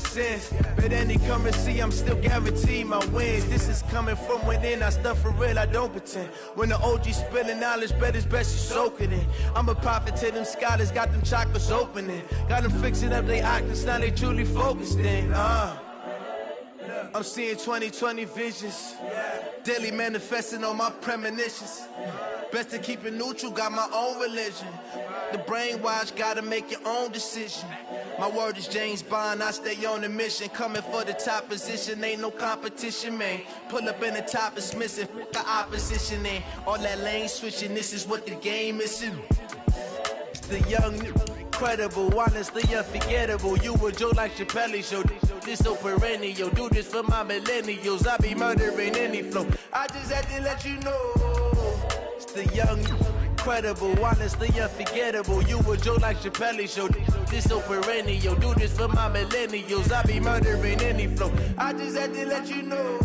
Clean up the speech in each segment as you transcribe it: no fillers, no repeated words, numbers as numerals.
sense. But any currency, I'm still guaranteed my wins. This is coming from within. I stuff for real, I don't pretend. When the OG spilling knowledge, bet it's best you soak it in. I'm a prophet to them scholars, got them chakras opening. Got them fixing up they octaves, now they truly focused in. I'm seeing 2020 visions. Daily manifesting on my premonitions. Best to keep it neutral, got my own religion. The brainwash, gotta make your own decision. My word is James Bond, I stay on the mission. Coming for the top position, ain't no competition, man. Pull up in the top, it's missing, the opposition ain't. All that lane switching, this is what the game is. It's the young, incredible, honestly unforgettable. You a Joe like Chappelle show. This so perennial, do this for my millennials. I be murdering any flow. I just had to let you know. It's the young, incredible, honestly unforgettable. You a Joe like Chappelle show. This so perennial, do this for my millennials. I be murdering any flow. I just had to let you know.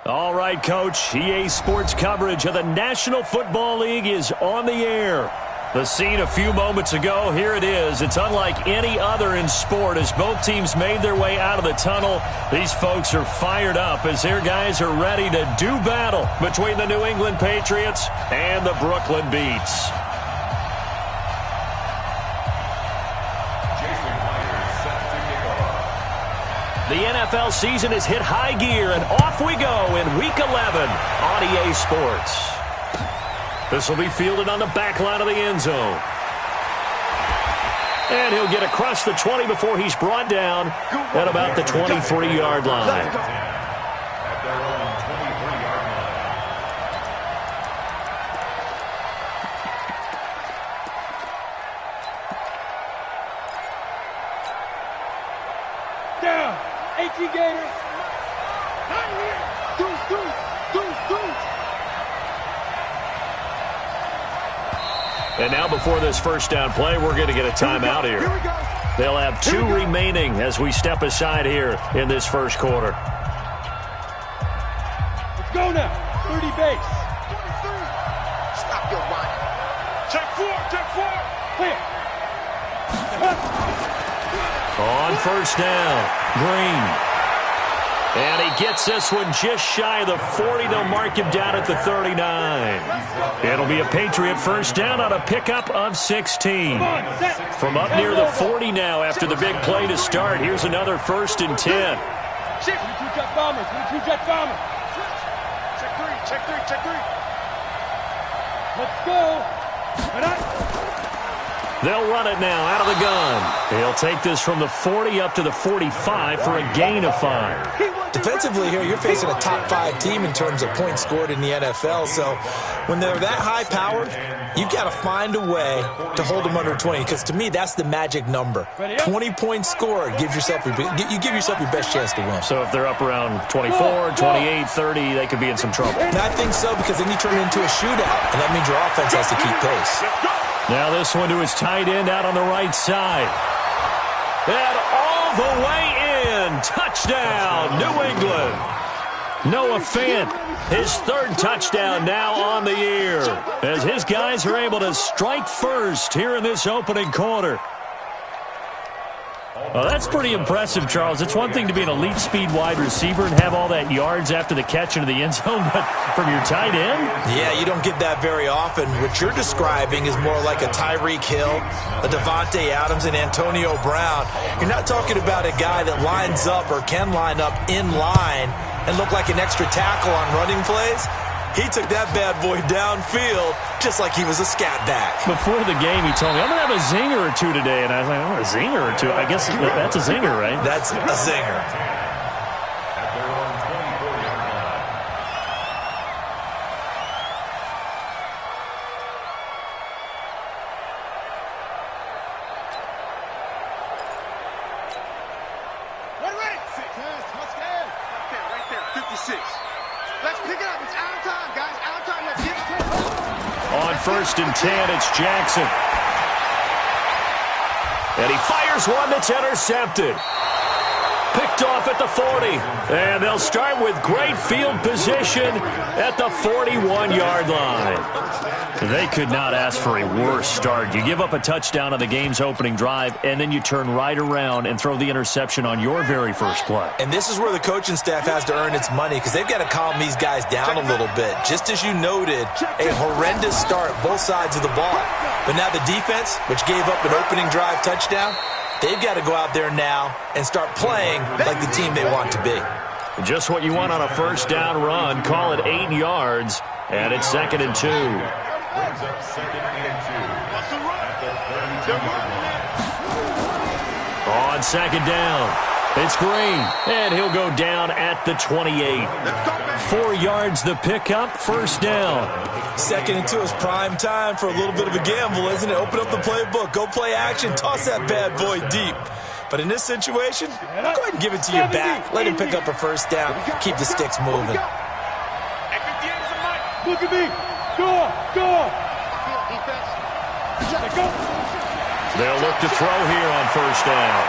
All right, Coach. EA Sports coverage of the National Football League is on the air. The scene a few moments ago, here it is. It's unlike any other in sport as both teams made their way out of the tunnel. These folks are fired up as their guys are ready to do battle between the New England Patriots and the Brooklyn Beats. The NFL season has hit high gear, and off we go in Week 11 on EA Sports. This will be fielded on the back line of the end zone. And he'll get across the 20 before he's brought down at about the 23-yard line. And now before this first down play, we're going to get a timeout here. They'll have two remaining as we step aside here in this first quarter. Let's go now. 30 base. Stop your whining. Check four. Clear. On first down, Green. And he gets this one just shy of the 40. They'll mark him down at the 39. It'll be a Patriot first down on a pickup of 16. From up near the 40 now after the big play to start. Here's another 1st and 10. Shift. 22 jet bombers. Check three. Let's go. They'll run it now out of the gun. He'll take this from the 40 up to the 45 for a gain of 5. Defensively here, you're facing a top 5 team in terms of points scored in the NFL. So when they're that high-powered, you've got to find a way to hold them under 20. Because to me, that's the magic number. 20 points scored, you give yourself your best chance to win. So if they're up around 24, 28, 30, they could be in some trouble. And I think so, because then you turn it into a shootout, and that means your offense has to keep pace. Now this one to his tight end out on the right side. And all the way in. Touchdown, New England. Noah Fant, his 3rd touchdown now on the year, as his guys are able to strike first here in this opening quarter. Well, that's pretty impressive, Charles. It's one thing to be an elite speed wide receiver and have all that yards after the catch into the end zone, but from your tight end? Yeah, you don't get that very often. What you're describing is more like a Tyreek Hill, a Devontae Adams, and Antonio Brown. You're not talking about a guy that lines up or can line up in line and look like an extra tackle on running plays. He took that bad boy downfield just like he was a scat back. Before the game, he told me, I'm going to have a zinger or two today. And I was like, oh, a zinger or two? I guess that's a zinger, right? That's a zinger. 56. Let's pick it up. It's out of time, guys. Out of time. Let's get it. On 1st and 10, it's Jackson. And he fires one that's intercepted. Picked off at the 40. And they'll start with great field position at the 41-yard line. They could not ask for a worse start. You give up a touchdown on the game's opening drive, and then you turn right around and throw the interception on your very first play. And this is where the coaching staff has to earn its money because they've got to calm these guys down a little bit. Just as you noted, a horrendous start both sides of the ball. But now the defense, which gave up an opening drive touchdown, they've got to go out there now and start playing like the team they want to be. Just what you want on a first down run. Call it 8 yards, and it's 2nd and 2. On 2nd down, it's Green, and he'll go down at the 28. 4 yards the pickup, first down. 2nd and 2 is prime time for a little bit of a gamble, isn't it? Open up the playbook, go play action, toss that bad boy deep. But in this situation, go ahead and give it to your back. Let him pick up a first down, keep the sticks moving. Look at me. Go. They'll look to throw here on first down.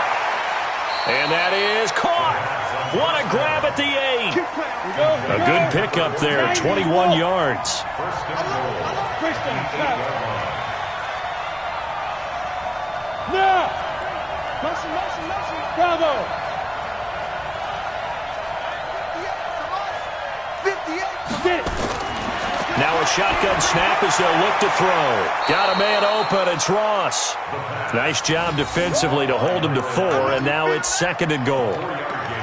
And that is caught. What a grab at the 8. A good pickup there, 21 yards. Now. Bravo. 58. Get it. Now a shotgun snap as they'll look to throw. Got a man open. It's Ross. Nice job defensively to hold him to 4, and now it's 2nd and goal.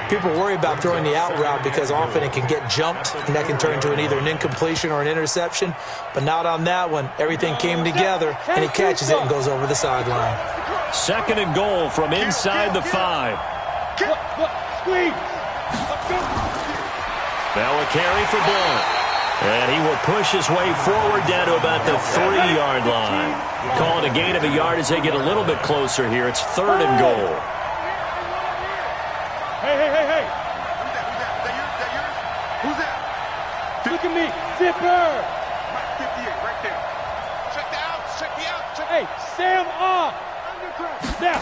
People worry about throwing the out route because often it can get jumped, and that can turn into either an incompletion or an interception. But not on that one. Everything came together, and he catches it and goes over the sideline. 2nd and goal from inside the 5. Squeeze. Now a carry for Blunt. And he will push his way forward down to about the 3-yard line. Calling a gain of a yard as they get a little bit closer here. It's 3rd and goal. Hey. Who's that? Look at me. Zipper. 58, right there. Check the out. Hey, Sam off. Now.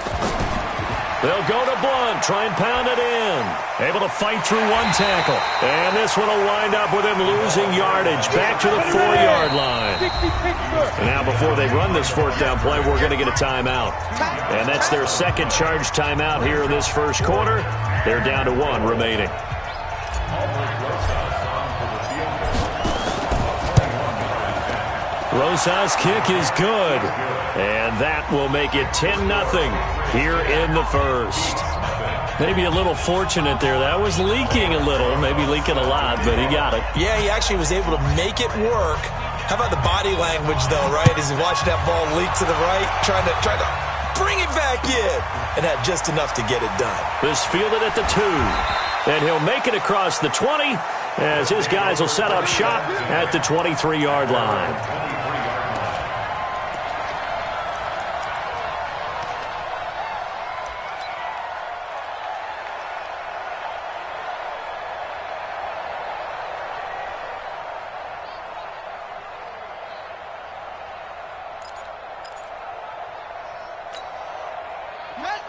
They'll go to Blunt, try and pound it in. Able to fight through one tackle. And this one will wind up with him losing yardage. Back to the 4-yard line. And now before they run this 4th down play, we're going to get a timeout. And that's their second charge timeout here in this first quarter. They're down to 1 remaining. Rosas' kick is good. And that will make it 10-0 here in the first. Maybe a little fortunate there. That was leaking a little, maybe leaking a lot, but he got it. Yeah, he actually was able to make it work. How about the body language, though, right? As he watched that ball leak to the right, trying to bring it back in. And had just enough to get it done. This fielded at the 2. And he'll make it across the 20 as his guys will set up shop at the 23-yard line.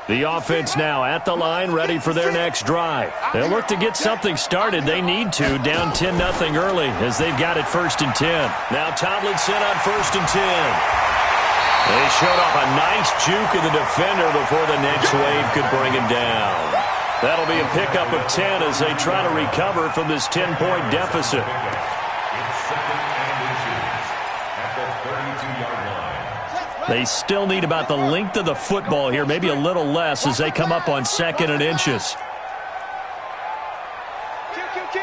The offense now at the line, ready for their next drive. They'll look to get something started. They need to, down 10-0 early as they've got it 1st and 10. Now Tomlinson on 1st and 10. They showed off a nice juke of the defender before the next wave could bring him down. That'll be a pickup of 10 as they try to recover from this 10-point deficit. They still need about the length of the football here, maybe a little less as they come up on 2nd and inches. Kill.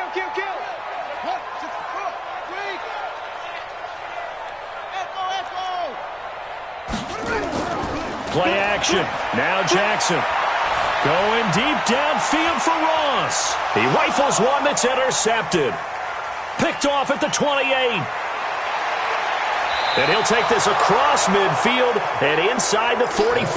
Play action. Now Jackson. Going deep downfield for Ross. He rifles one that's intercepted. Picked off at the 28. And he'll take this across midfield and inside the 45.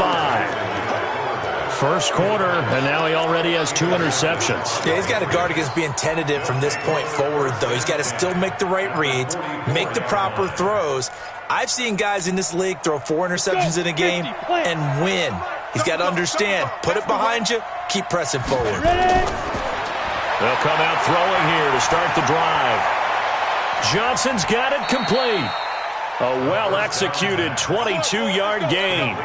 First quarter, and now he already has 2 interceptions. Yeah, he's got to guard against being tentative from this point forward, though. He's got to still make the right reads, make the proper throws. I've seen guys in this league throw 4 interceptions in a game and win. He's got to understand, put it behind you, keep pressing forward. They'll come out throwing here to start the drive. Johnson's got it complete. A well-executed 22-yard gain.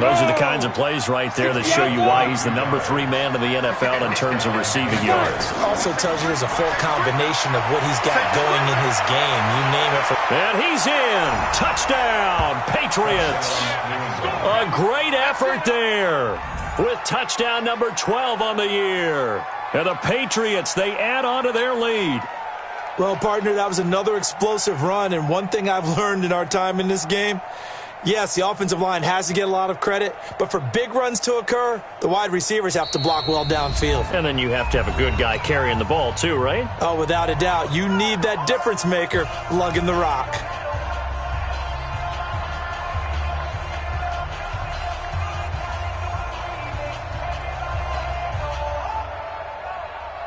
Those are the kinds of plays right there that show you why he's the number 3 man in the NFL in terms of receiving yards. Also tells you there's a full combination of what he's got going in his game. You name it. And he's in. Touchdown, Patriots. A great effort there with touchdown number 12 on the year. And the Patriots, they add on to their lead. Well, partner, that was another explosive run, and one thing I've learned in our time in this game, yes, the offensive line has to get a lot of credit, but for big runs to occur, the wide receivers have to block well downfield. And then you have to have a good guy carrying the ball too, right? Oh, without a doubt. You need that difference maker lugging the rock.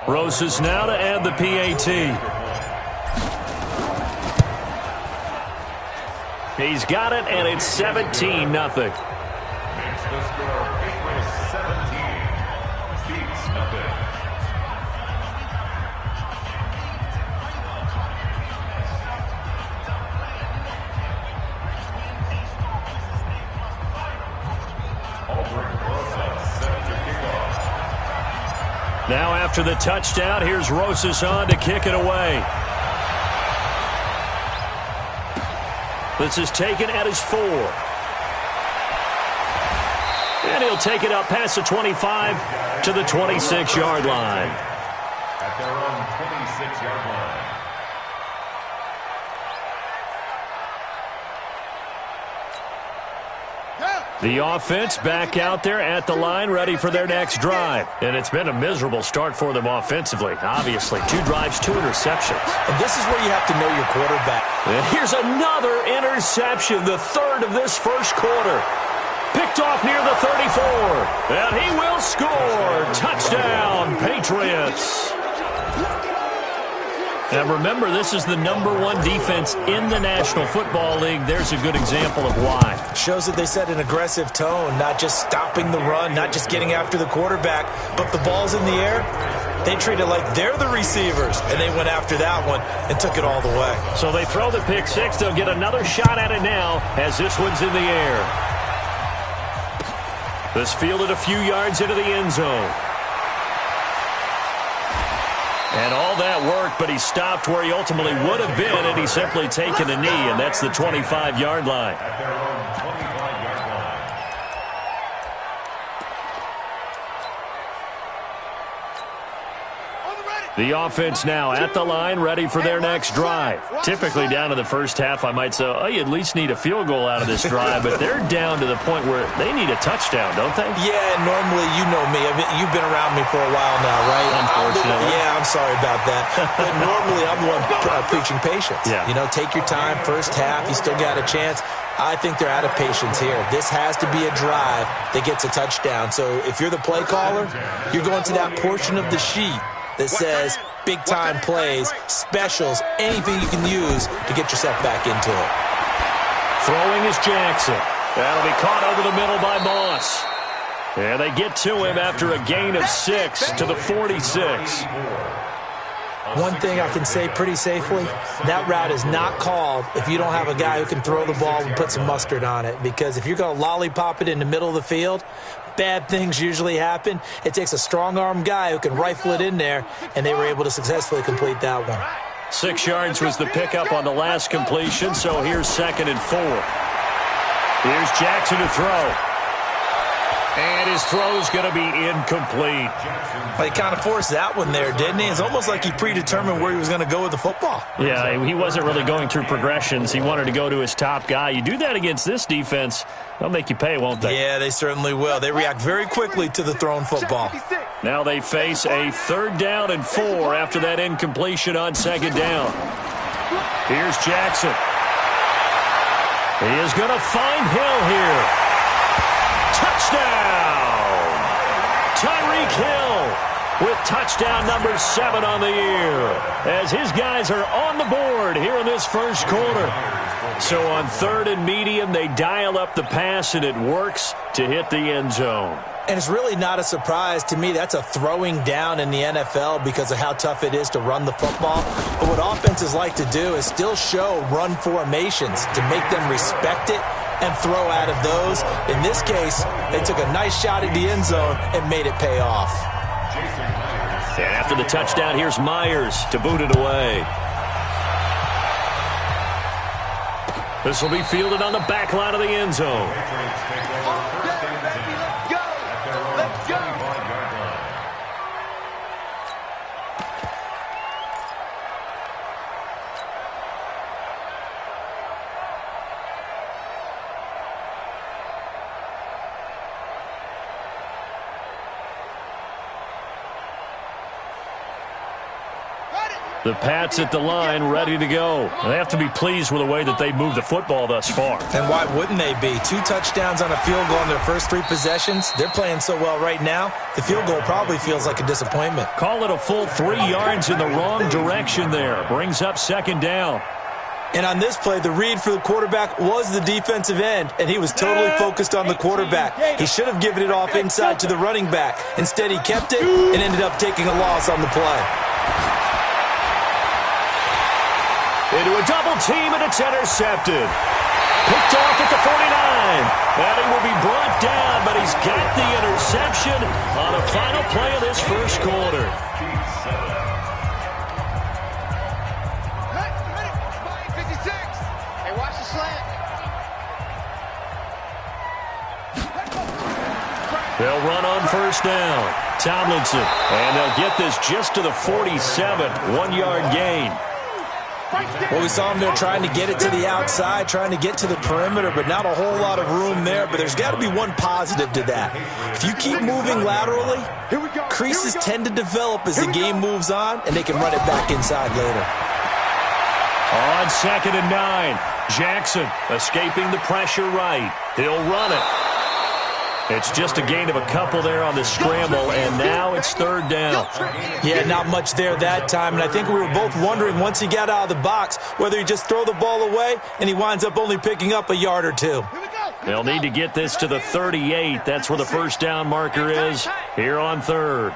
Roses now to add the PAT. He's got it, and it's 17-0. Now after the touchdown, here's Rosas on to kick it away. This is taken at his 4. And he'll take it up past the 25 to the 26-yard line. At their own 26-yard line. The offense back out there at the line, ready for their next drive. And it's been a miserable start for them offensively. Obviously, 2 drives, 2 interceptions. And this is where you have to know your quarterback. And here's another interception, the 3rd of this first quarter. Picked off near the 34. And he will score. Touchdown, Patriots. And remember, this is the number 1 defense in the National Football League. There's a good example of why. Shows that they set an aggressive tone, not just stopping the run, not just getting after the quarterback, but the ball's in the air. They treat it like they're the receivers, and they went after that one and took it all the way. So they throw the pick 6. They'll get another shot at it now as this one's in the air. This fielded a few yards into the end zone. And all that worked, but he stopped where he ultimately would have been, and he's simply taken a knee, and that's the 25-yard line. At their own 25-yard line. The offense now at the line, ready for their next drive. Typically down to the first half, I might say, oh, you at least need a field goal out of this drive, but they're down to the point where they need a touchdown, don't they? Yeah, normally, you know me. You've been around me for a while now, right? Unfortunately. Yeah, I'm sorry about that. But normally, I'm the one preaching patience. Yeah. You know, take your time, first half, you still got a chance. I think they're out of patience here. This has to be a drive that gets a touchdown. So if you're the play caller, you're going to that portion of the sheet that says big-time plays, specials, anything you can use to get yourself back into it. Throwing is Jackson. That'll be caught over the middle by Moss. And they get to him after a gain of 6 to the 46. One thing I can say pretty safely, that route is not called if you don't have a guy who can throw the ball and put some mustard on it. Because if you're going to lollipop it in the middle of the field, bad things usually happen. It takes a strong-arm guy who can rifle it in there, and they were able to successfully complete that one. 6 yards was the pickup on the last completion, so here's 2nd and 4. Here's Jackson to throw. And his throw's going to be incomplete. He kind of forced that one there, didn't he? It's almost like he predetermined where he was going to go with the football. Yeah, he wasn't really going through progressions. He wanted to go to his top guy. You do that against this defense, they'll make you pay, won't they? Yeah, they certainly will. They react very quickly to the thrown football. Now they face a 3rd down and 4 after that incompletion on 2nd down. Here's Jackson. He is going to find Hill here. Touchdown! with touchdown number 7 on the year, as his guys are on the board here in this first quarter. So on 3rd and medium, they dial up the pass, and it works to hit the end zone. And it's really not a surprise to me. That's a throwing down in the NFL because of how tough it is to run the football. But what offenses like to do is still show run formations to make them respect it and throw out of those. In this case, they took a nice shot at the end zone and made it pay off. And after the touchdown, here's Myers to boot it away. This will be fielded on the back line of the end zone. The Pats at the line, ready to go. They have to be pleased with the way that they've moved the football thus far. And why wouldn't they be? 2 touchdowns on a field goal in their first 3 possessions. They're playing so well right now, the field goal probably feels like a disappointment. Call it a full 3 yards in the wrong direction there. Brings up 2nd down. And on this play, the read for the quarterback was the defensive end, and he was totally focused on the quarterback. He should have given it off inside to the running back. Instead, he kept it and ended up taking a loss on the play. Into a double team, and it's intercepted. Picked off at the 49. And he will be brought down, but he's got the interception on the final play of this first quarter. Hey, watch the slant. They'll run on 1st down. Tomlinson. And they'll get this just to the 47. 1-yard gain. Well, we saw him there trying to get it to the outside, trying to get to the perimeter, but not a whole lot of room there. But there's got to be one positive to that. If you keep moving laterally, creases tend to develop as the game moves on, and they can run it back inside later. On 2nd and 9, Jackson escaping the pressure right. He'll run it. It's just a gain of a couple there on the scramble, and now it's 3rd down. Yeah, not much there that time, and I think we were both wondering once he got out of the box whether he just throw the ball away, and he winds up only picking up a yard or 2. They'll need to get this to the 38. That's where the 1st down marker is here on 3rd.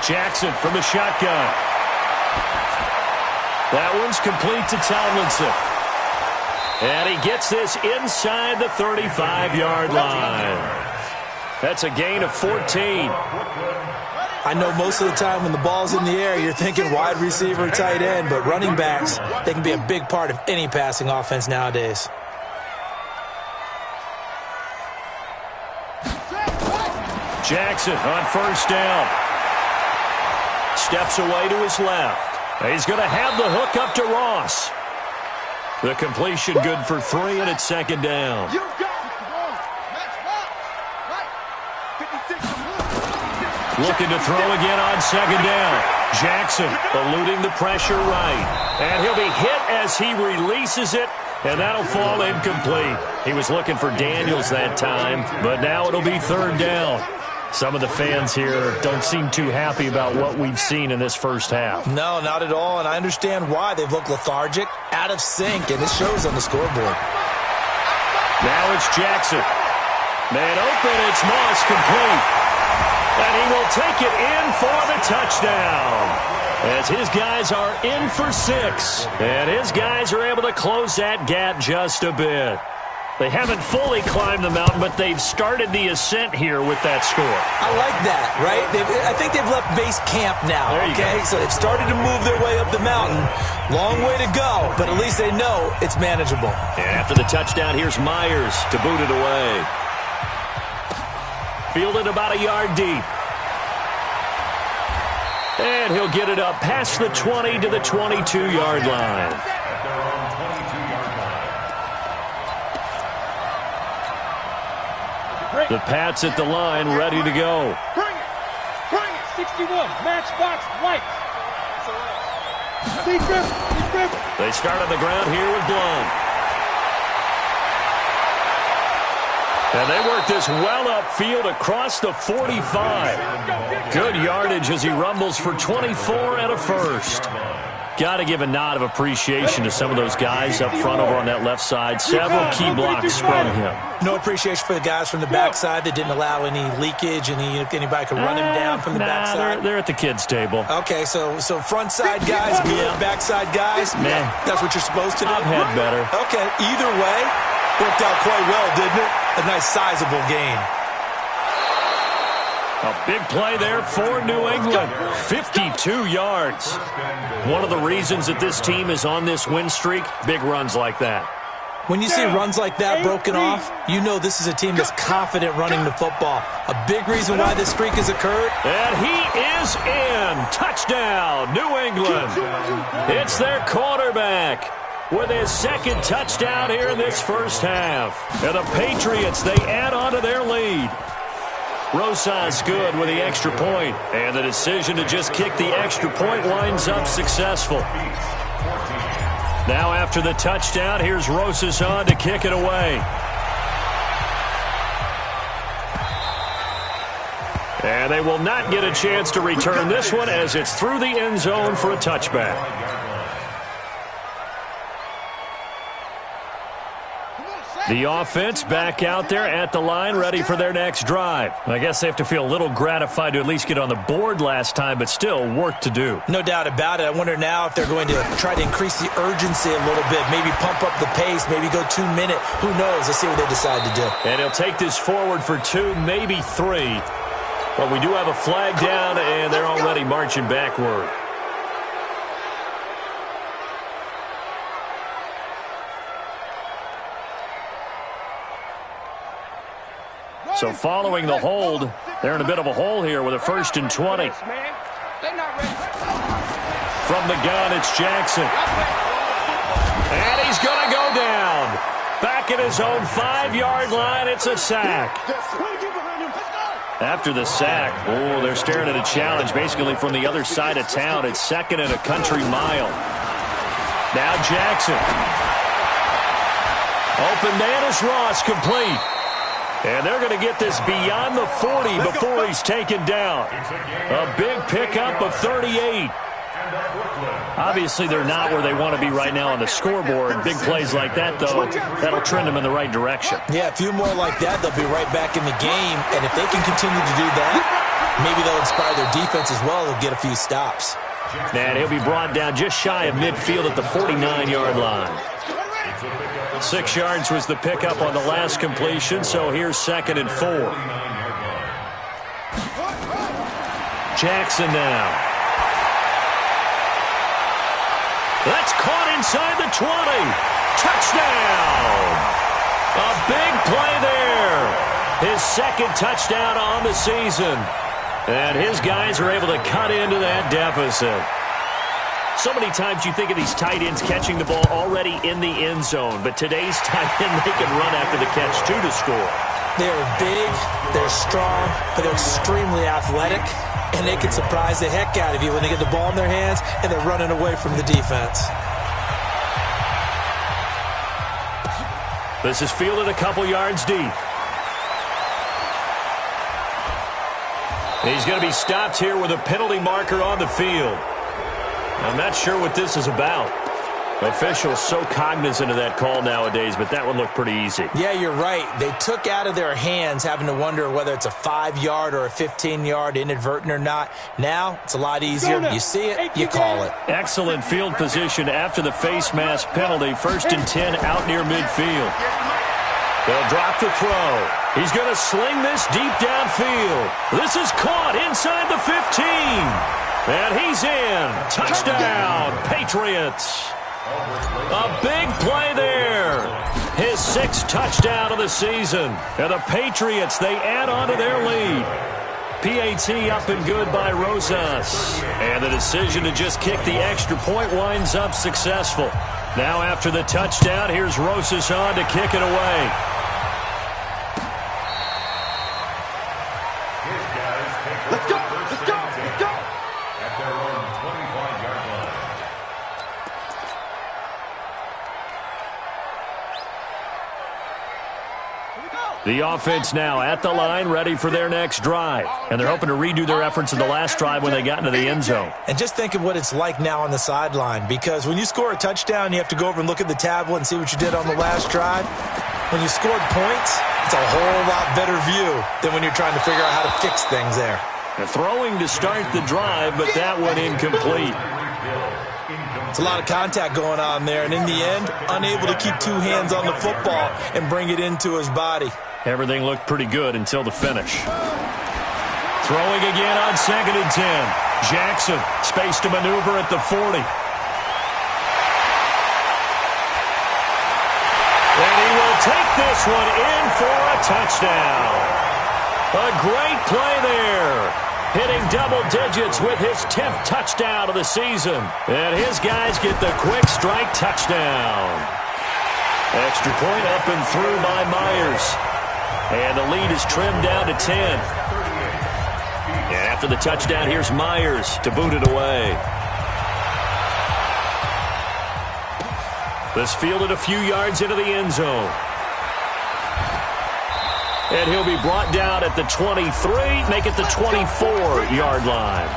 Jackson from the shotgun. That one's complete to Tomlinson. And he gets this inside the 35-yard line. That's a gain of 14. I know most of the time when the ball's in the air, you're thinking wide receiver, tight end, but running backs, they can be a big part of any passing offense nowadays. Jackson on 1st down. Steps away to his left. He's going to have the hook up to Ross. The completion good for 3, and it's 2nd down. Looking to throw again on 2nd down. Jackson eluding the pressure right. And he'll be hit as he releases it, and that'll fall incomplete. He was looking for Daniels that time, but now it'll be 3rd down. Some of the fans here don't seem too happy about what we've seen in this first half. No, not at all, and I understand why. They've looked lethargic, out of sync, and it shows on the scoreboard. Now it's Jackson. Man open, it's Moss complete. And he will take it in for the touchdown. As his guys are in for 6. And his guys are able to close that gap just a bit. They haven't fully climbed the mountain, but they've started the ascent here with that score. I like that, right? I think they've left base camp now, okay? So they've started to move their way up the mountain. Long way to go, but at least they know it's manageable. And after the touchdown, here's Myers to boot it away. Fielded about a yard deep. And he'll get it up past the 20 to the 22-yard line. The Pats at the line, ready to go. Bring it. 61, matchbox right. Deep grip. They start on the ground here with Blum. And they work this well upfield across the 45. Good yardage as he rumbles for 24 and a first. Got to give a nod of appreciation to some of those guys up front over on that left side. Several key blocks sprung him. No appreciation for the guys from the backside that didn't allow any leakage, and anybody could run him down from the backside. They're at the kids' table. Okay, so front side guys, good. Backside guys, that's what you're supposed to do. I've had better. Okay, either way, worked out quite well, didn't it? A nice sizable gain. A big play there for New England. 52 yards. One of the reasons that this team is on this win streak, big runs like that. When you see runs like that broken off, you know this is a team that's confident running the football. A big reason why this streak has occurred. And he is in. Touchdown, New England. It's their quarterback with his second touchdown here in this first half. And the Patriots, they add on to their lead. Rosas good with the extra point, and the decision to just kick the extra point winds up successful. Now after the touchdown, here's Rosas on to kick it away. And they will not get a chance to return this one as it's through the end zone for a touchback. The offense back out there at the line, ready for their next drive. I guess they have to feel a little gratified to at least get on the board last time, but still work to do. No doubt about it. I wonder now if they're going to try to increase the urgency a little bit, maybe pump up the pace, maybe go 2 minute. Who knows? Let's see what they decide to do. And he'll take this forward for 2, maybe 3. But we do have a flag down, and they're already marching backward. So following the hold, they're in a bit of a hole here with a 1st and 20. From the gun, it's Jackson. And he's going to go down. Back at his own 5-yard line, it's a sack. After the sack, they're staring at a challenge basically from the other side of town. It's 2nd and a country mile. Now Jackson. Open man is Ross, complete. And they're going to get this beyond the 40 before he's taken down. A big pickup of 38. Obviously, they're not where they want to be right now on the scoreboard. Big plays like that, though, that'll trend them in the right direction. Yeah, a few more like that, they'll be right back in the game. And if they can continue to do that, maybe they'll inspire their defense as well. They'll get a few stops. And he'll be brought down just shy of midfield at the 49-yard line. 6 yards was the pickup on the last completion, so here's 2nd and 4. Jackson now. That's caught inside the 20. Touchdown! A big play there. His 2nd touchdown on the season. And his guys are able to cut into that deficit. So many times you think of these tight ends catching the ball already in the end zone, but today's tight end, they can run after the catch, too, to score. They're big, they're strong, but they're extremely athletic, and they can surprise the heck out of you when they get the ball in their hands and they're running away from the defense. This is fielded a couple yards deep. He's going to be stopped here with a penalty marker on the field. I'm not sure what this is about. Officials so cognizant of that call nowadays, but that one looked pretty easy. Yeah, you're right. They took out of their hands having to wonder whether it's a 5-yard or a 15-yard, inadvertent or not. Now, it's a lot easier. You see it, you call it. Excellent field position after the face mask penalty. 1st and 10 out near midfield. They'll drop the throw. He's going to sling this deep downfield. This is caught inside the 15. And he's in. Touchdown, Patriots. A big play there. His 6th touchdown of the season. And the Patriots, they add on to their lead. PAT up and good by Rosas. And the decision to just kick the extra point winds up successful. Now after the touchdown, here's Rosas on to kick it away. Let's go, let's go, let's go. At their own 25-yard line. The offense now at the line, ready for their next drive. And they're hoping to redo their efforts in the last drive when they got into the end zone. And just think of what it's like now on the sideline, because when you score a touchdown, you have to go over and look at the tablet and see what you did on the last drive. When you scored points, it's a whole lot better view than when you're trying to figure out how to fix things there. They're throwing to start the drive, but that one incomplete. It's a lot of contact going on there, and in the end, unable to keep two hands on the football and bring it into his body. Everything looked pretty good until the finish. Throwing again on 2nd and 10. Jackson, space to maneuver at the 40. And he will take this one in for a touchdown. A great play there. Hitting double digits with his 10th touchdown of the season. And his guys get the quick strike touchdown. Extra point up and through by Myers. And the lead is trimmed down to 10. And after the touchdown, here's Myers to boot it away. This fielded a few yards into the end zone. And he'll be brought down at the 23, make it the 24-yard line.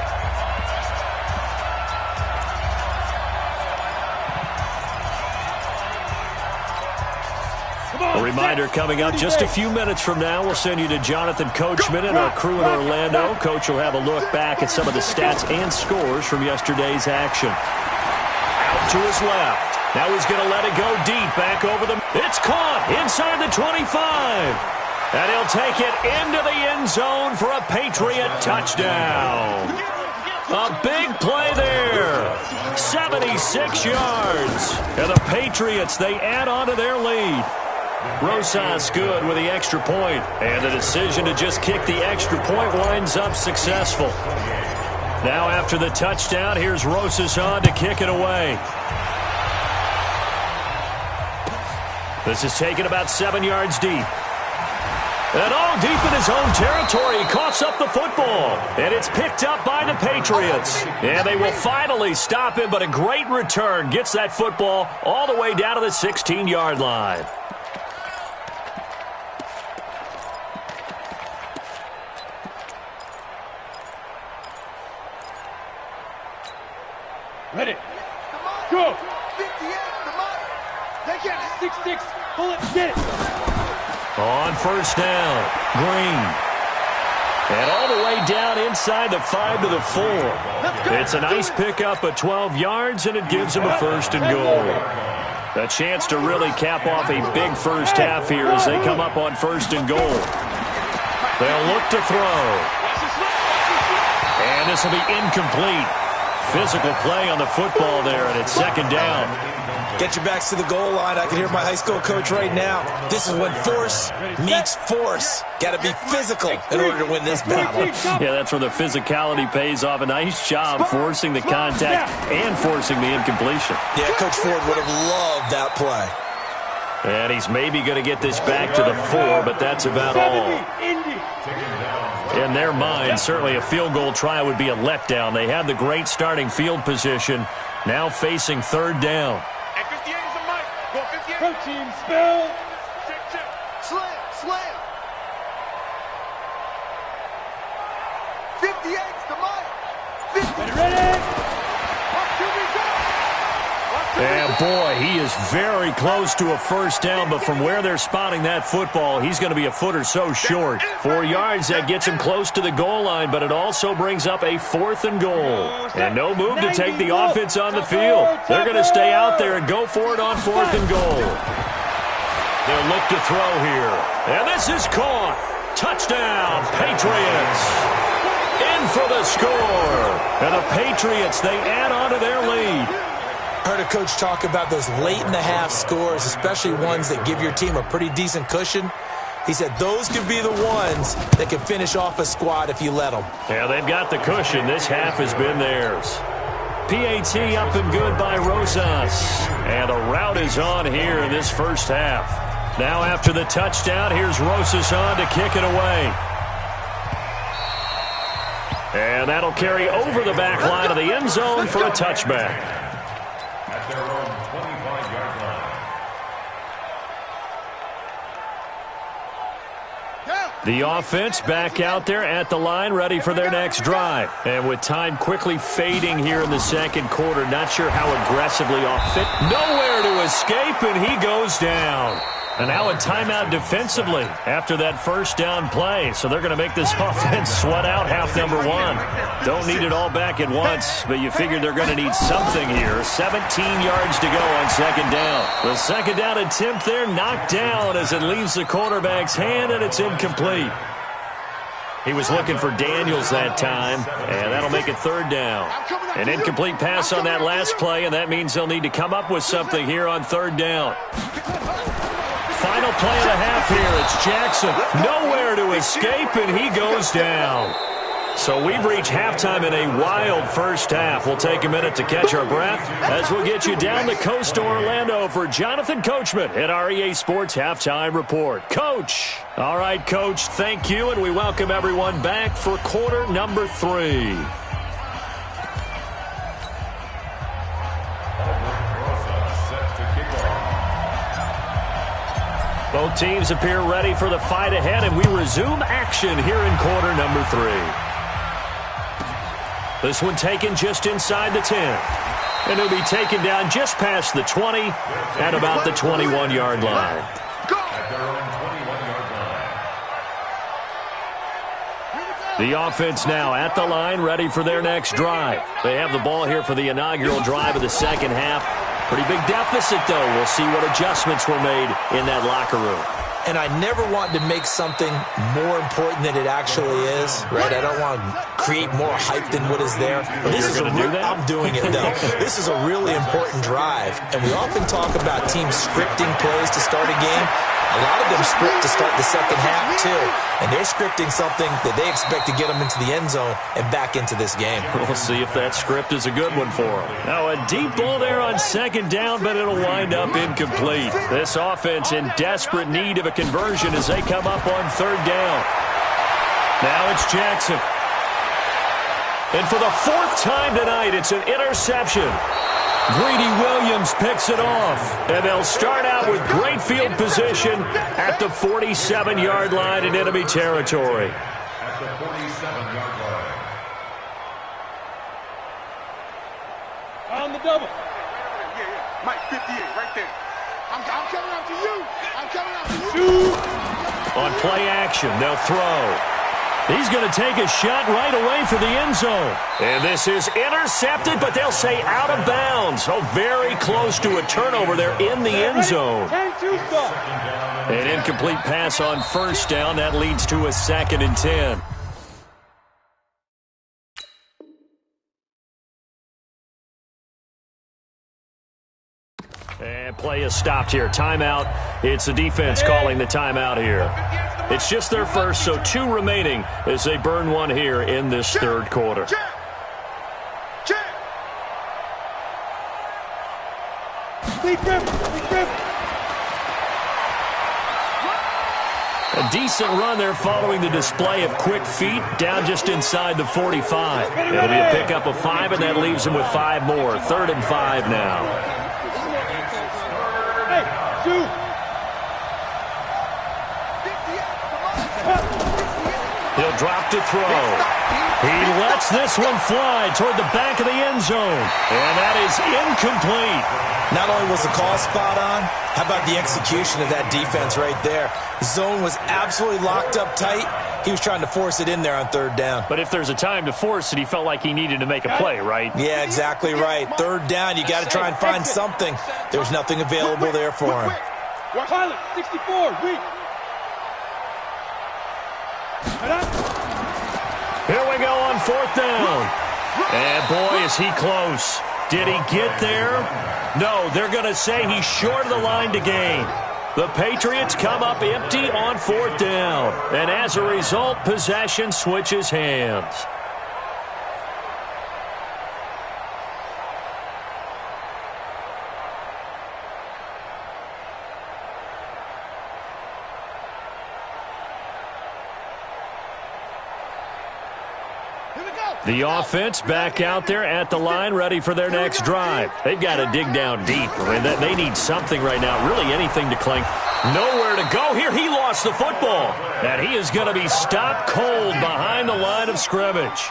A reminder coming up just a few minutes from now. We'll send you to Jonathan Coachman and our crew in Orlando. Coach will have a look back at some of the stats and scores from yesterday's action. Out to his left. Now he's going to let it go deep back over the... It's caught inside the 25. And he'll take it into the end zone for a Patriot touchdown. A big play there. 76 yards. And the Patriots, they add on to their lead. Rosas good with the extra point. And the decision to just kick the extra point winds up successful. Now after the touchdown, here's Rosas on to kick it away. This is taken about 7 yards deep. And all deep in his own territory, he coughs up the football. And it's picked up by the Patriots. And they will finally stop him, but a great return gets that football all the way down to the 16-yard line. Ready. Go. 58, they get it. 6-6, pull it, get it. On first down, Green. And all the way down inside the 5 to the 4. It's a nice pickup of 12 yards, and it gives him a first and goal. A chance to really cap off a big first half here as they come up on first and goal. They'll look to throw. And this will be incomplete. Physical play on the football there, and it's second down. Get your backs to the goal line. I can hear my high school coach right now. This is when force meets force. Got to be physical in order to win this battle. Yeah, that's where the physicality pays off. A nice job forcing the contact and forcing the incompletion. Yeah, Coach Ford would have loved that play. And he's maybe going to get this back to the 4, but that's about all. In their mind, certainly a field goal try would be a letdown. They had the great starting field position, now facing third down. And 58 is the mic. Go 58. Protein spell. Slam, slam. 58's the mic. 50. Ready? And boy, he is very close to a first down, but from where they're spotting that football, he's going to be a foot or so short. 4 yards, that gets him close to the goal line, but it also brings up a 4th and goal. And no move to take the offense on the field. They're going to stay out there and go for it on 4th and goal. They'll look to throw here. And this is caught. Touchdown, Patriots. In for the score. And the Patriots, they add on to their lead. Heard a coach talk about those late-in-the-half scores, especially ones that give your team a pretty decent cushion. He said those could be the ones that can finish off a squad if you let them. Yeah, they've got the cushion. This half has been theirs. PAT up and good by Rosas. And a rout is on here in this first half. Now after the touchdown, here's Rosas on to kick it away. And that'll carry over the back line of the end zone for a touchback. At their own 25-yard line. The offense back out there at the line, ready for their next drive. And with time quickly fading here in the second quarter, not sure how aggressively off fit. Nowhere to escape, and he goes down. And now a timeout defensively after that first down play. So they're going to make this offense sweat out half number one. Don't need it all back at once, but you figure they're going to need something here. 17 yards to go on second down. The second down attempt there knocked down as it leaves the quarterback's hand, and it's incomplete. He was looking for Daniels that time, and that'll make it third down. An incomplete pass on that last play, and that means they'll need to come up with something here on third down. Final play of the half here. It's Jackson. Nowhere to escape, and he goes down. So we've reached halftime in a wild first half. We'll take a minute to catch our breath as we'll get you down the coast to Orlando for Jonathan Coachman at our EA Sports Halftime Report. Coach. All right, Coach, thank you, and we welcome everyone back for quarter number 3. Both teams appear ready for the fight ahead, and we resume action here in quarter number 3. This one taken just inside the 10. And it'll be taken down just past the 20 at about the 21-yard line. The offense now at the line, ready for their next drive. They have the ball here for the inaugural drive of the second half. Pretty big deficit, though. We'll see what adjustments were made in that locker room. And I never want to make something more important than it actually is, right? I don't want to create more hype than what is there. But this is going to do that? I'm doing it, though. This is a really important drive. And we often talk about teams scripting plays to start a game. A lot of them script to start the second half, too. And they're scripting something that they expect to get them into the end zone and back into this game. We'll see if that script is a good one for them. Now, a deep ball there on second down, but it'll wind up incomplete. This offense in desperate need of a conversion as they come up on third down. Now it's Jackson. And for the 4th time tonight, it's an interception. Greedy Williams picks it off, and they'll start out with great field position at the 47-yard line in enemy territory. At the 47-yard line. On the double. Yeah. Mike, 58, right there. I'm coming out to you. I'm coming out to you. On play action, they'll throw. He's going to take a shot right away for the end zone. And this is intercepted, but they'll say out of bounds. Oh, very close to a turnover there in the end zone. An incomplete pass on first down. That leads to a 2nd and 10. And play is stopped here. Timeout. It's the defense calling the timeout here. It's just their first, so 2 remaining as they burn one here in this third quarter. A decent run there following the display of quick feet down just inside the 45. It'll be a pickup of 5, and that leaves them with 5 more. 3rd and 5 now. Hey, shoot. He'll drop to throw. He lets this one fly toward the back of the end zone. And that is incomplete. Not only was the call spot on, how about the execution of that defense right there? The zone was absolutely locked up tight. He was trying to force it in there on third down. But if there's a time to force it, he felt like he needed to make a play, right? Yeah, exactly right. Third down, you got to try and find something. There's nothing available there for him. Pilot, 64, weak. Here we go on 4th down. And boy, is he close. Did he get there? No, they're going to say he's short of the line to gain. The Patriots come up empty on 4th down. And as a result, possession switches hands. The offense back out there at the line, ready for their next drive. They've got to dig down deep. I mean, they need something right now, really anything to cling. Nowhere to go here. He lost the football. And he is going to be stopped cold behind the line of scrimmage.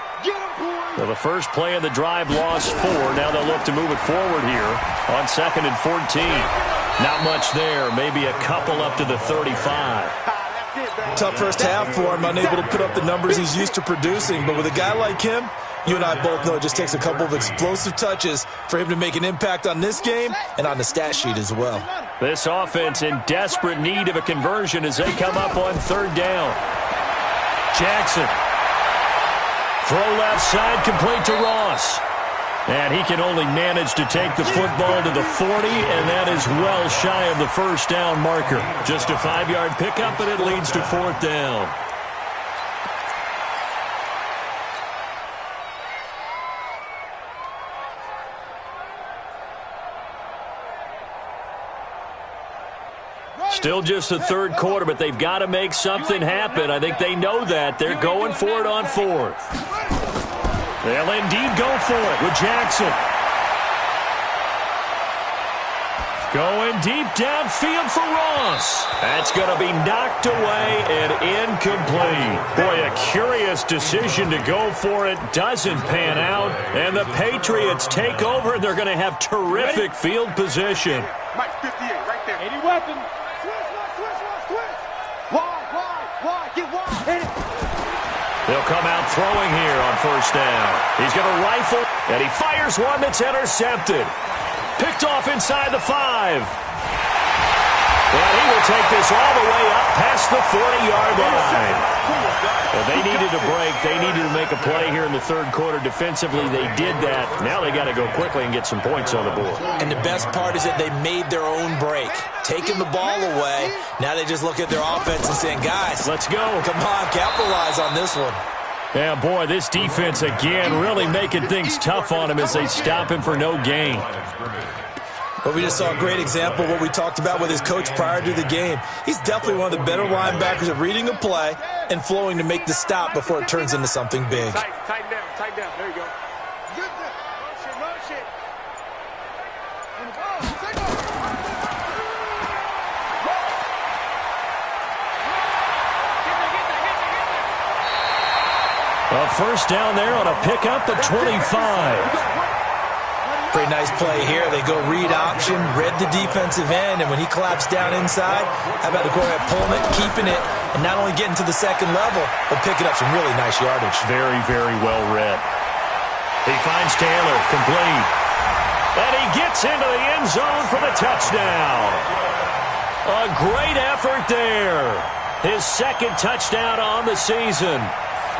Well, the first play of the drive lost 4. Now they'll look to move it forward here on 2nd and 14. Not much there. Maybe a couple up to the 35. Tough first half for him, unable to put up the numbers he's used to producing. But with a guy like him, you and I both know it just takes a couple of explosive touches for him to make an impact on this game and on the stat sheet as well. This offense in desperate need of a conversion as they come up on 3rd down. Jackson. Throw left side, complete to Ross. And he can only manage to take the football to the 40, and that is well shy of the first down marker. Just a 5-yard pickup, and it leads to 4th down. Still just the 3rd quarter, but they've got to make something happen. I think they know that. They're going for it on 4th. They'll indeed go for it with Jackson. Going deep downfield for Ross. That's going to be knocked away and incomplete. Boy, a curious decision to go for it. Doesn't pan out. And the Patriots take over, and they're going to have terrific field position. Mike, 58, right there. Any weapon. Wide, get wide. Hit it. They'll come out throwing here on 1st down. He's going to rifle, and he fires one that's intercepted. Picked off inside the 5. And he will take this all the way up past the 40-yard line. Well, they needed a break. They needed to make a play here in the 3rd quarter. Defensively, they did that. Now they got to go quickly and get some points on the board. And the best part is that they made their own break. Taking the ball away. Now they just look at their offense and saying, guys, let's go. Come on, capitalize on this one. Yeah, boy, this defense again really making things tough on him as they stop him for no gain. Well, we just saw a great example of what we talked about with his coach prior to the game. He's definitely one of the better linebackers at reading a play and flowing to make the stop before it turns into something big. Tighten down. There you go. Rush it. A 1st down there on a pickup at 25. Pretty nice play here. They go read option, read the defensive end, and when he collapsed down inside, how about the quarterback pulling it, keeping it, and not only getting to the 2nd level, but picking up some really nice yardage. Very, very well read. He finds Taylor, complete. And he gets into the end zone for the touchdown. A great effort there. His 2nd touchdown on the season.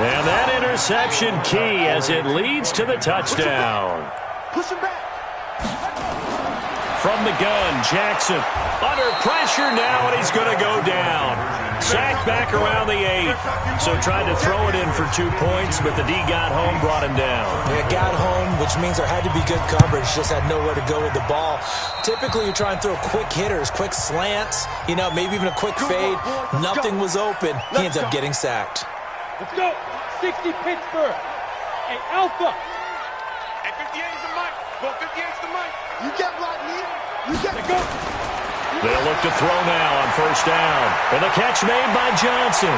And that interception key as it leads to the touchdown. Push him back. From the gun, Jackson under pressure now, and he's going to go down. Sacked back around the 8. So tried to throw it in for 2 points, but the D got home, brought him down. Yeah, got home, which means there had to be good coverage. Just had nowhere to go with the ball. Typically, you try and throw quick hitters, quick slants, maybe even a quick fade. Nothing was open. He ends up getting sacked. Let's go. 60 Pittsburgh. Hey, Alpha. Hey, 58's the mic. Well, 58's the mic. You get block me. You get go. They'll look to throw now on 1st down. And the catch made by Johnson.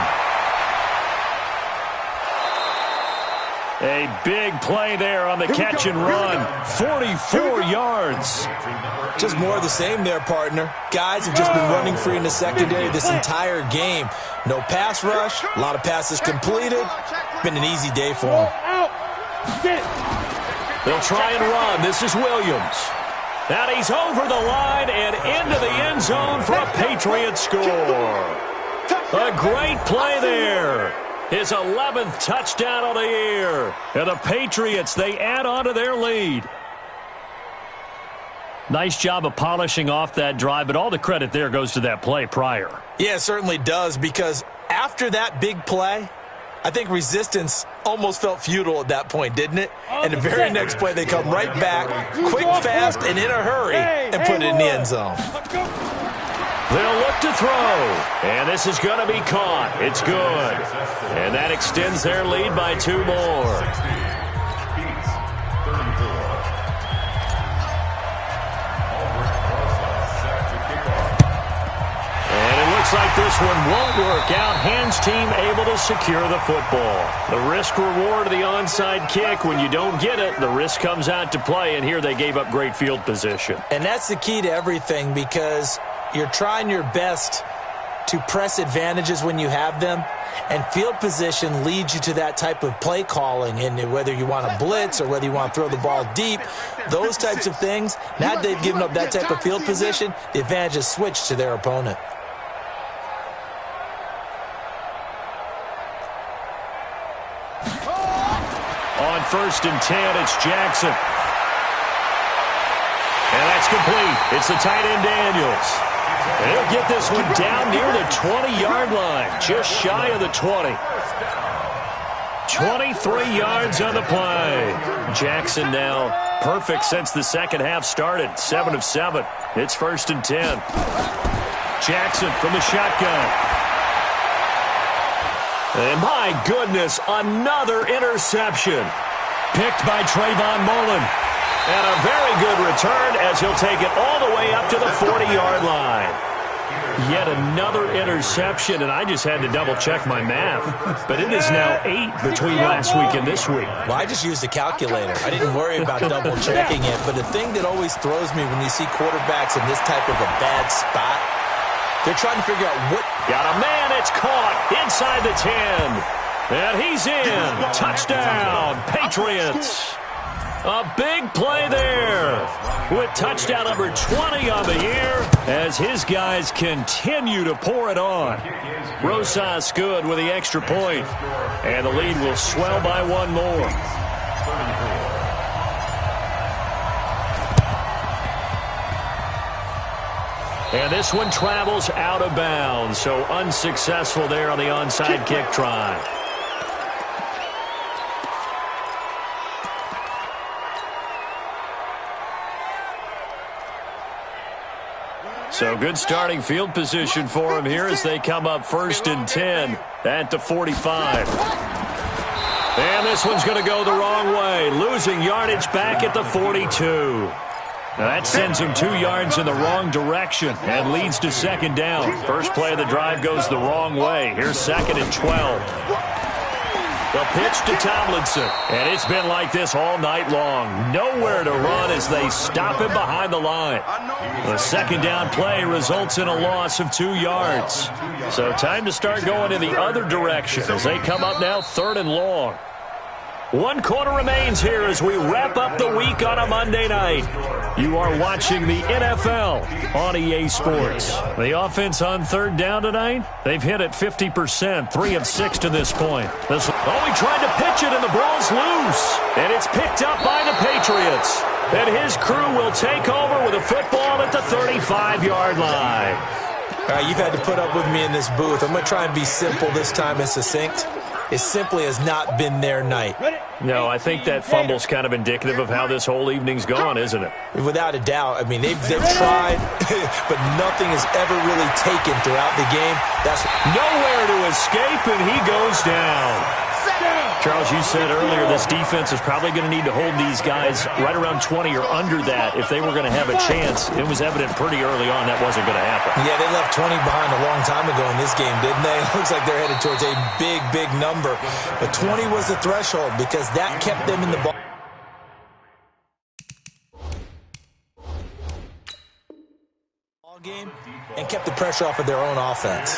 A big play there on the catch and run. 44 yards. Just more of the same there, partner. Guys have just been running free in the secondary this entire game. No pass rush, a lot of passes completed. Been an easy day for them. They'll try and run. This is Williams. Now he's over the line and into the end zone for a Patriot score. A great play there. His 11th touchdown of the year. And the Patriots, they add on to their lead. Nice job of polishing off that drive, but all the credit there goes to that play prior. Yeah, it certainly does, because after that big play, I think resistance almost felt futile at that point, didn't it? And the very next play, they come right back, quick, fast, and in a hurry, and put it in the end zone. They'll look to throw. And this is going to be caught. It's good. And that extends their lead by 2 more. Looks like this one won't work out. Hands team able to secure the football. The risk reward of the onside kick. When you don't get it, the risk comes out to play, and here they gave up great field position. And that's the key to everything, because you're trying your best to press advantages when you have them, and field position leads you to that type of play calling. And whether you want to blitz or whether you want to throw the ball deep, those types of things, now that they've given up that type of field position, the advantage is switched to their opponent. On 1st and 10, it's Jackson. And that's complete. It's the tight end, Daniels. And he'll get this one down near the 20-yard line, just shy of the 20. 23 yards on the play. Jackson now perfect since the second half started, 7 of 7. It's 1st and 10. Jackson from the shotgun. And my goodness, another interception. Picked by Trayvon Mullen. And a very good return as he'll take it all the way up to the 40-yard line. Yet another interception, and I just had to double-check my math. But it is now 8 between last week and this week. Well, I just used a calculator. I didn't worry about double-checking it. But the thing that always throws me when you see quarterbacks in this type of a bad spot, they're trying to figure out what... Got a man, it's caught inside the 10. And he's in. Touchdown, Patriots. A big play there with touchdown number 20 on the year as his guys continue to pour it on. Rosas good with the extra point, and the lead will swell by 1 more. And this one travels out of bounds, so unsuccessful there on the onside kick try. So good starting field position for him here as they come up 1st and 10 at the 45. And this one's going to go the wrong way, losing yardage back at the 42. Now that sends him 2 yards in the wrong direction and leads to 2nd down. First play of the drive goes the wrong way. Here's 2nd and 12. The pitch to Tomlinson, and it's been like this all night long. Nowhere to run as they stop him behind the line. The 2nd down play results in a loss of 2 yards. So time to start going in the other direction as they come up now 3rd and long. 1 quarter remains here as we wrap up the week on a Monday night. You are watching the NFL on EA Sports. The offense on 3rd down tonight, they've hit it 50%, 3 of 6 to this point. He tried to pitch it and the ball's loose. And it's picked up by the Patriots. And his crew will take over with a football at the 35-yard line. All right, you've had to put up with me in this booth. I'm going to try and be simple this time and succinct. It simply has not been their night. No, I think that fumble's kind of indicative of how this whole evening's gone, isn't it? Without a doubt. I mean, they've tried, but nothing has ever really taken throughout the game. That's nowhere to escape, and he goes down. Charles, you said earlier this defense is probably going to need to hold these guys right around 20 or under that if they were going to have a chance. It was evident pretty early on that wasn't going to happen. Yeah, they left 20 behind a long time ago in this game, didn't they? It looks like they're headed towards a big, big number. But 20 was the threshold because that kept them in the ball game and kept the pressure off of their own offense.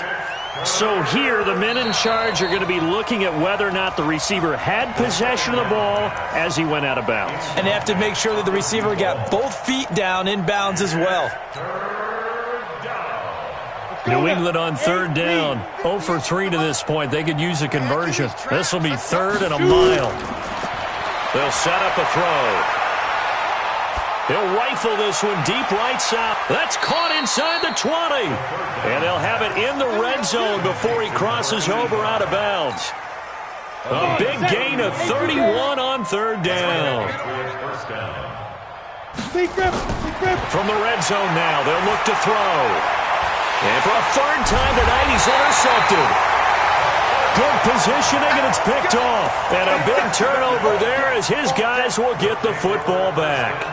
So here, the men in charge are going to be looking at whether or not the receiver had possession of the ball as he went out of bounds. And they have to make sure that the receiver got both feet down in bounds as well. New England on 3rd down. 0 for 3 to this point. They could use a conversion. This will be 3rd and a mile. They'll set up a throw. He'll rifle this one deep right side. That's caught inside the 20. And they'll have it in the red zone before he crosses over out of bounds. A big gain of 31 on 3rd down. From the red zone now, they'll look to throw. And for a third time tonight, he's intercepted. Good positioning, and it's picked off. And a big turnover there as his guys will get the football back.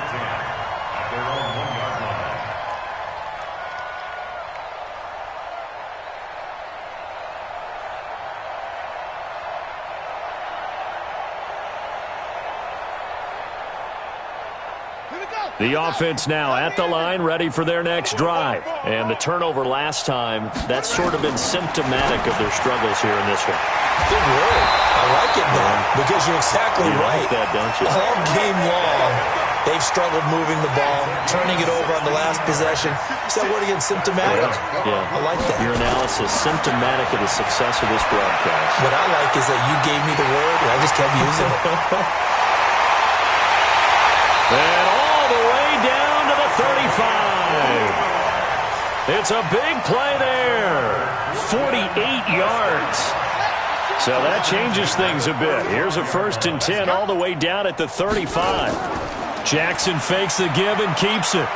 The offense now at the line, ready for their next drive. And the turnover last time, that's sort of been symptomatic of their struggles here in this one. Good word. I like it, man, because you're exactly right. Like that, don't you? All game long, they've struggled moving the ball, turning it over on the last possession. Is that word again, symptomatic? Yeah. I like that. Your analysis, symptomatic of the success of this broadcast. What I like is that you gave me the word, and I just kept using it. And all the way down to the 35. It's a big play there. 48 yards. So that changes things a bit. Here's a 1st and 10 all the way down at the 35. Jackson fakes the give and keeps it.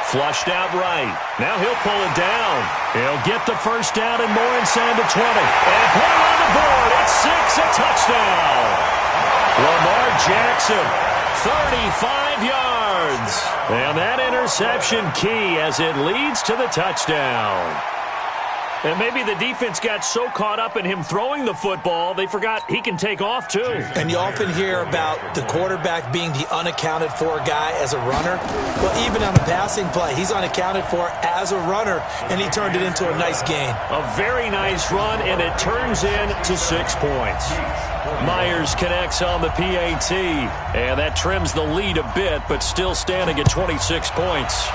Flushed out right. Now he'll pull it down. He'll get the first down and more inside the 20. And put it on the board. It's 6, a touchdown. Lamar Jackson, 35 yards. And that interception key as it leads to the touchdown. And maybe the defense got so caught up in him throwing the football, they forgot he can take off too. And you often hear about the quarterback being the unaccounted for guy as a runner. Well, even on a passing play, he's unaccounted for as a runner, and he turned it into a nice gain. A very nice run, and it turns into 6 points. Myers connects on the PAT, and that trims the lead a bit, but still standing at 26 points.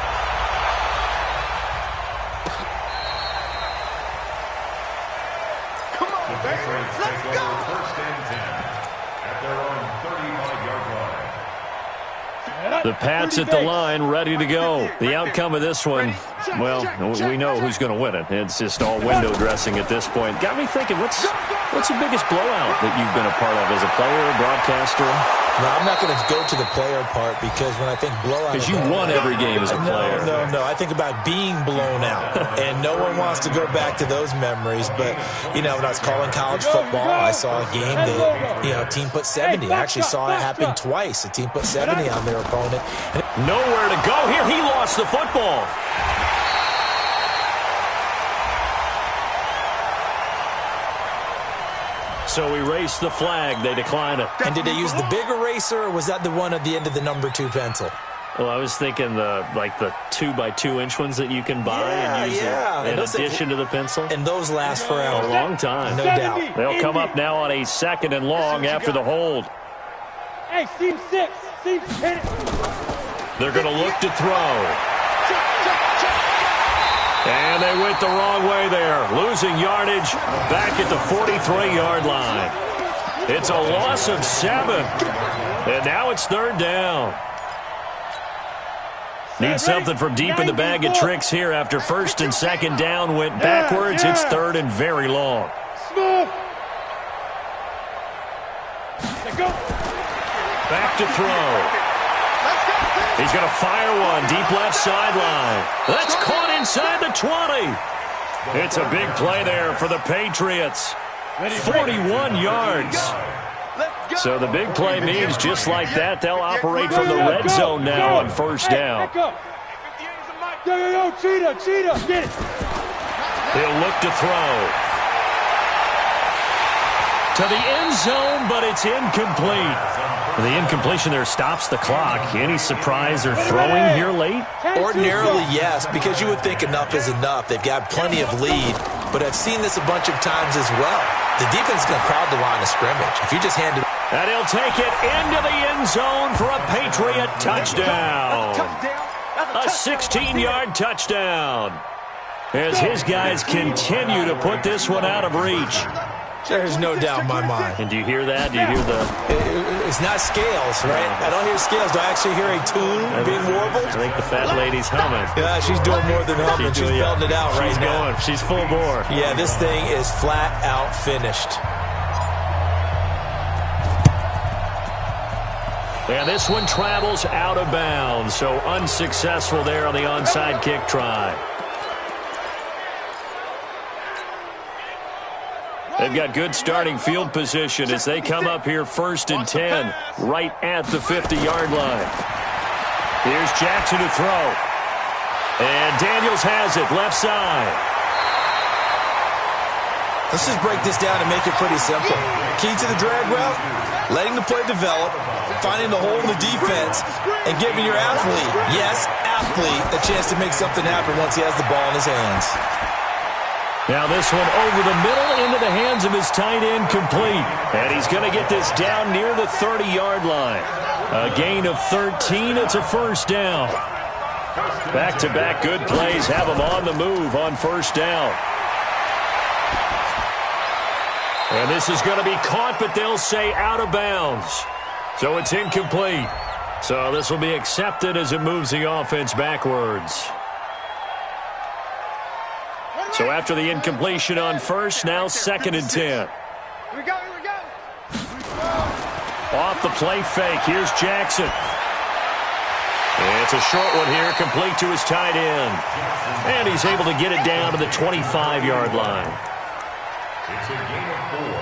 The Pats at the line, ready to go. The outcome of this one, well, we know who's going to win it. It's just all window dressing at this point. Got me thinking, what's the biggest blowout that you've been a part of as a player, broadcaster? No, I'm not going to go to the player part because when I think blowout... Because you won every game as a player. No. I think about being blown out. And no one wants to go back to those memories. But, you know, when I was calling college football, I saw a game that, you know, a team put 70. I actually saw it happen twice. A team put 70 on their opponent. Nowhere to go here. He lost the football. So we race the flag. They decline it. And did they use the big eraser, or was that the one at the end of the number 2 pencil? Well, I was thinking the 2x2-inch ones that you can buy and use in addition to the pencil. And those last forever. A long time. No doubt. They'll come up now on a 2nd and long after the hold. Hey, seam 6. Seam 10. They're going to look to throw. And they went the wrong way there. Losing yardage back at the 43-yard line. It's a loss of 7. And now it's 3rd down. Need something from deep in the bag of tricks here after 1st and 2nd down went backwards. It's 3rd and very long. Back to throw. He's going to fire one deep left sideline. That's caught inside the 20. It's a big play there for the Patriots. 41 yards. So the big play means just like that, they'll operate from the red zone now on 1st down. Yo, Cheetah, get it. He'll look to throw. To the end zone, but it's incomplete. The incompletion there stops the clock. Any surprise or throwing here late? Ordinarily, yes, because you would think enough is enough. They've got plenty of lead, but I've seen this a bunch of times as well. The defense is going to crowd the line of scrimmage. If you just hand it... And he'll take it into the end zone for a Patriot touchdown. A 16-yard touchdown. As his guys continue to put this one out of reach. There's no doubt in my mind. And do you hear that? Do you hear the... It's not scales, right? I don't hear scales. Do I actually hear a tune being warbled? I think the fat lady's humming. Yeah, she's doing more than humming. She's belting it out right now. She's full bore. Yeah, this thing is flat out finished. And this one travels out of bounds. So unsuccessful there on the onside kick try. They've got good starting field position as they come up here 1st and 10, right at the 50-yard line. Here's Jackson to throw. And Daniels has it, left side. Let's just break this down and make it pretty simple. Key to the drag route, letting the play develop, finding the hole in the defense, and giving your athlete, yes, athlete, a chance to make something happen once he has the ball in his hands. Now this one over the middle into the hands of his tight end, complete. And he's going to get this down near the 30-yard line. A gain of 13. It's a first down. Back-to-back good plays have him on the move on first down. And this is going to be caught, but they'll say out of bounds. So it's incomplete. So this will be accepted as it moves the offense backwards. So after the incompletion on first, now 2nd and 10. Here we go, here we go. Off the play fake, here's Jackson. It's a short one here, complete to his tight end. And he's able to get it down to the 25-yard line. It's a gain of 4.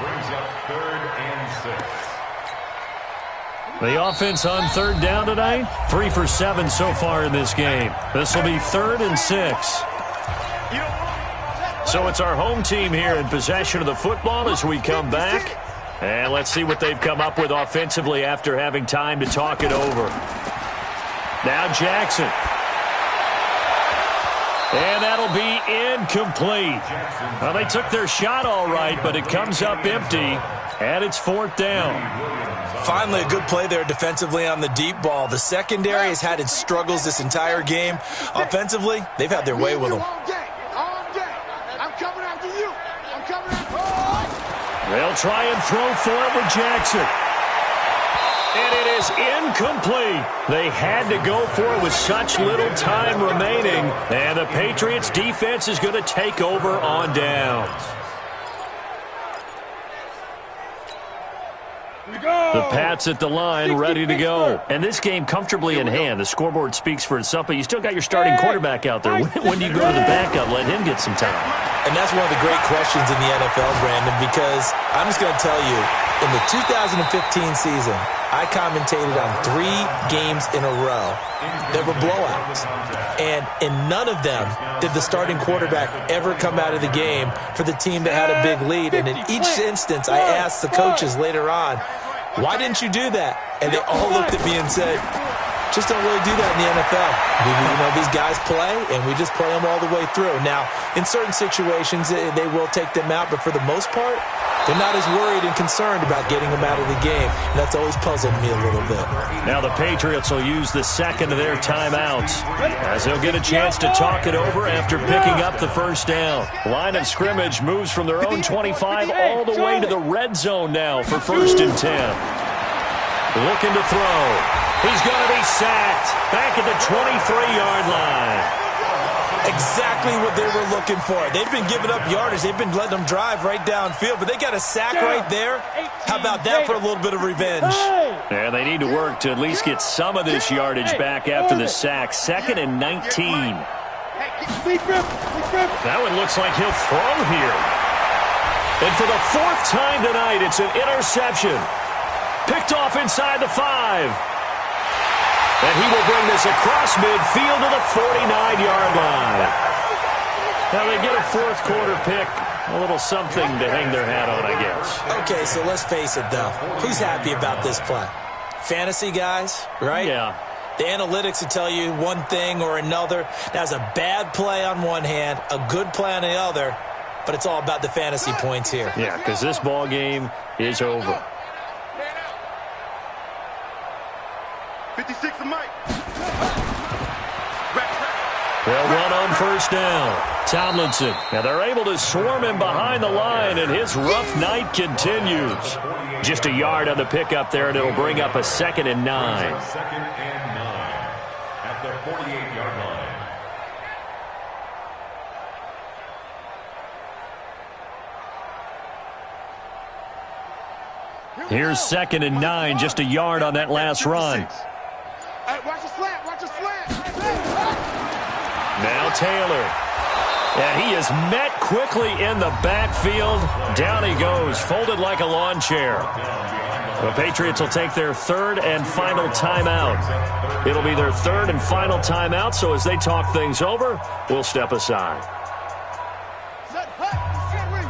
Brings up 3rd and 6. The offense on 3rd down tonight, 3 for 7 so far in this game. This will be 3rd and 6. So it's our home team here in possession of the football as we come back. And let's see what they've come up with offensively after having time to talk it over. Now Jackson. And that'll be incomplete. Well, they took their shot all right, but it comes up empty, and it's 4th down. Finally, a good play there defensively on the deep ball. The secondary has had its struggles this entire game. Offensively, they've had their way with them. They'll try and throw for it with Jackson. And it is incomplete. They had to go for it with such little time remaining. And the Patriots defense is going to take over on downs. The Pats at the line, ready to go. And this game comfortably in hand. The scoreboard speaks for itself, but you still got your starting quarterback out there. When do you go to the backup? Let him get some time. And that's one of the great questions in the NFL, Brandon, because I'm just going to tell you, in the 2015 season, I commentated on 3 games in a row. There were blowouts. And in none of them did the starting quarterback ever come out of the game for the team that had a big lead. And in each instance, I asked the coaches later on, why didn't you do that? And they all looked at me and said, just don't really do that in the NFL. These guys play, and we just play them all the way through. Now, in certain situations, they will take them out, but for the most part, they're not as worried and concerned about getting them out of the game. And that's always puzzled me a little bit. Now the Patriots will use the second of their timeouts as they'll get a chance to talk it over after picking up the first down. Line of scrimmage moves from their own 25 all the way to the red zone now for 1st and 10. Looking to throw. He's going to be sacked back at the 23-yard line. Exactly what they were looking for. They've been giving up yardage. They've been letting them drive right downfield, but they got a sack right there. How about that for a little bit of revenge? Yeah, they need to work to at least get some of this yardage back after the sack. 2nd and 19. That one looks like he'll throw here. And for the 4th time tonight, it's an interception. Picked off inside the 5. And he will bring this across midfield to the 49-yard line. Now they get a 4th quarter pick. A little something to hang their hat on, I guess. Okay, so let's face it, though. Who's happy about this play? Fantasy guys, right? Yeah. The analytics will tell you one thing or another. That's a bad play on one hand, a good play on the other, but it's all about the fantasy points here. Yeah, because this ball game is over. 56 to Mike. They'll run on first down. Tomlinson. Now they're able to swarm him behind the line, and his rough night continues. Just a yard on the pickup there, and it'll bring up a 2nd and 9. 2nd and 9 at the 48-yard line. Here's 2nd and 9, just a yard on that last run. Watch the slant, watch the slant. Now Taylor. And he is met quickly in the backfield. Down he goes, folded like a lawn chair. The Patriots will take their third and final timeout. It'll be their third and final timeout, so as they talk things over, we'll step aside. Set hut, Henry,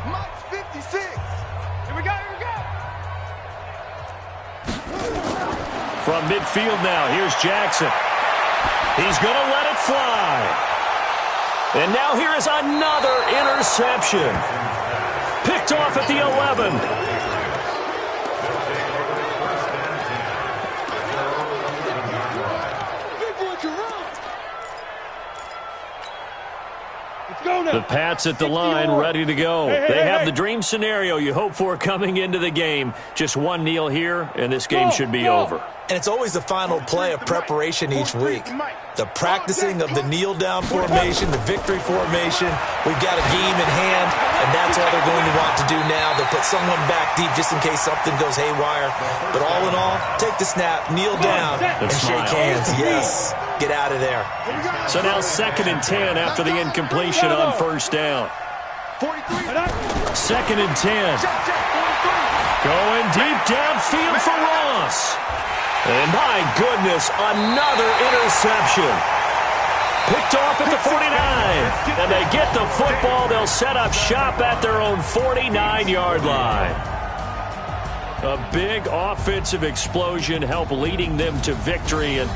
Mike's 56. Here we go, here we go. From midfield now, here's Jackson. He's going to let it fly. And now here is another interception. Picked off at the 11. The Pats at the line, ready to go. They have the dream scenario you hope for coming into the game. Just one kneel here, and this game should be over. And it's always the final play of preparation each week. The practicing of the kneel-down formation, the victory formation. We've got a game in hand, and that's all they're going to want to do now. They'll put someone back deep just in case something goes haywire. But all in all, take the snap, kneel down, and shake hands. Yes, get out of there. So now 2nd and 10 after the incompletion on first down. 2nd and 10. Going deep downfield for Ross. And my goodness, another interception. Picked off at the 49. And they get the football. They'll set up shop at their own 49-yard line. A big offensive explosion helped leading them to victory. And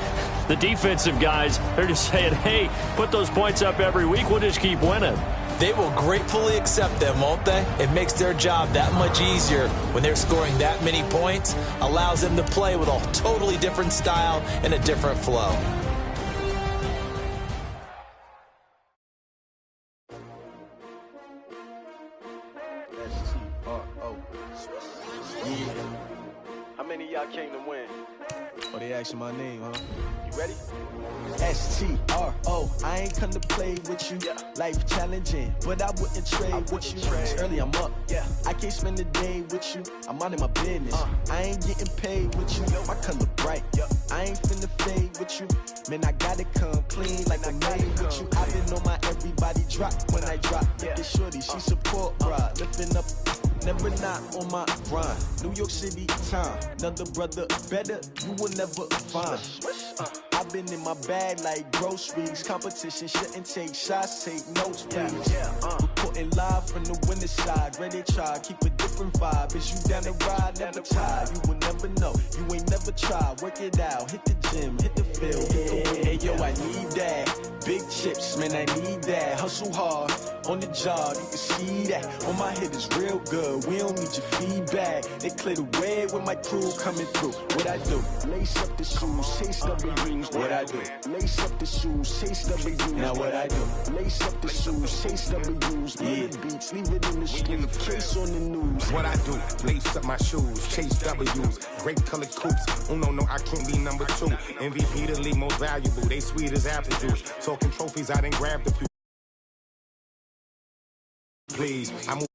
the defensive guys, they're just saying, hey, put those points up every week. We'll just keep winning. They will gratefully accept them, won't they? It makes their job that much easier when they're scoring that many points. Allows them to play with a totally different style and a different flow. How many of y'all came to win? Oh, they asking my name, huh? You ready? S-T-R-O, I ain't come to play with you. Life challenging, but I wouldn't trade with you. It's early, I'm up. I can't spend the day with you. I'm out of my business. I ain't getting paid with you. My color bright. I ain't finna fade with you. Man, I gotta come clean like I made with you. I been on my everybody drop when I drop. Get shorty, she support, bruh. Lifting up. Never not on my grind. New York City time. Another brother better, you will never find. I've been in my bag like groceries. Competition shouldn't take shots, take notes, please. Reporting live from the winter side. Ready to try, keep a different vibe. Is you down the ride, never tired. You will never know, you ain't never tried. Work it out, hit the gym, hit the field, hit the hey yo, I need that. Big chips, man, I need that. Hustle hard, on the job, you can see that. On my head is real good, we don't need your feedback. They clear the way with my crew coming through. What I do? Lace up the shoes, chase W's. What I do? Lace up the shoes, chase W's. Now what I do? Lace up the shoes, chase W's. Yeah, beats, leave it in the street, case on the news. What I do? Lace up my shoes, chase W's. Great colored coops. Oh no, I can't be number 2. MVP the league most valuable. They sweet as apple juice. Talking trophies, I done grabbed a few. Please, I move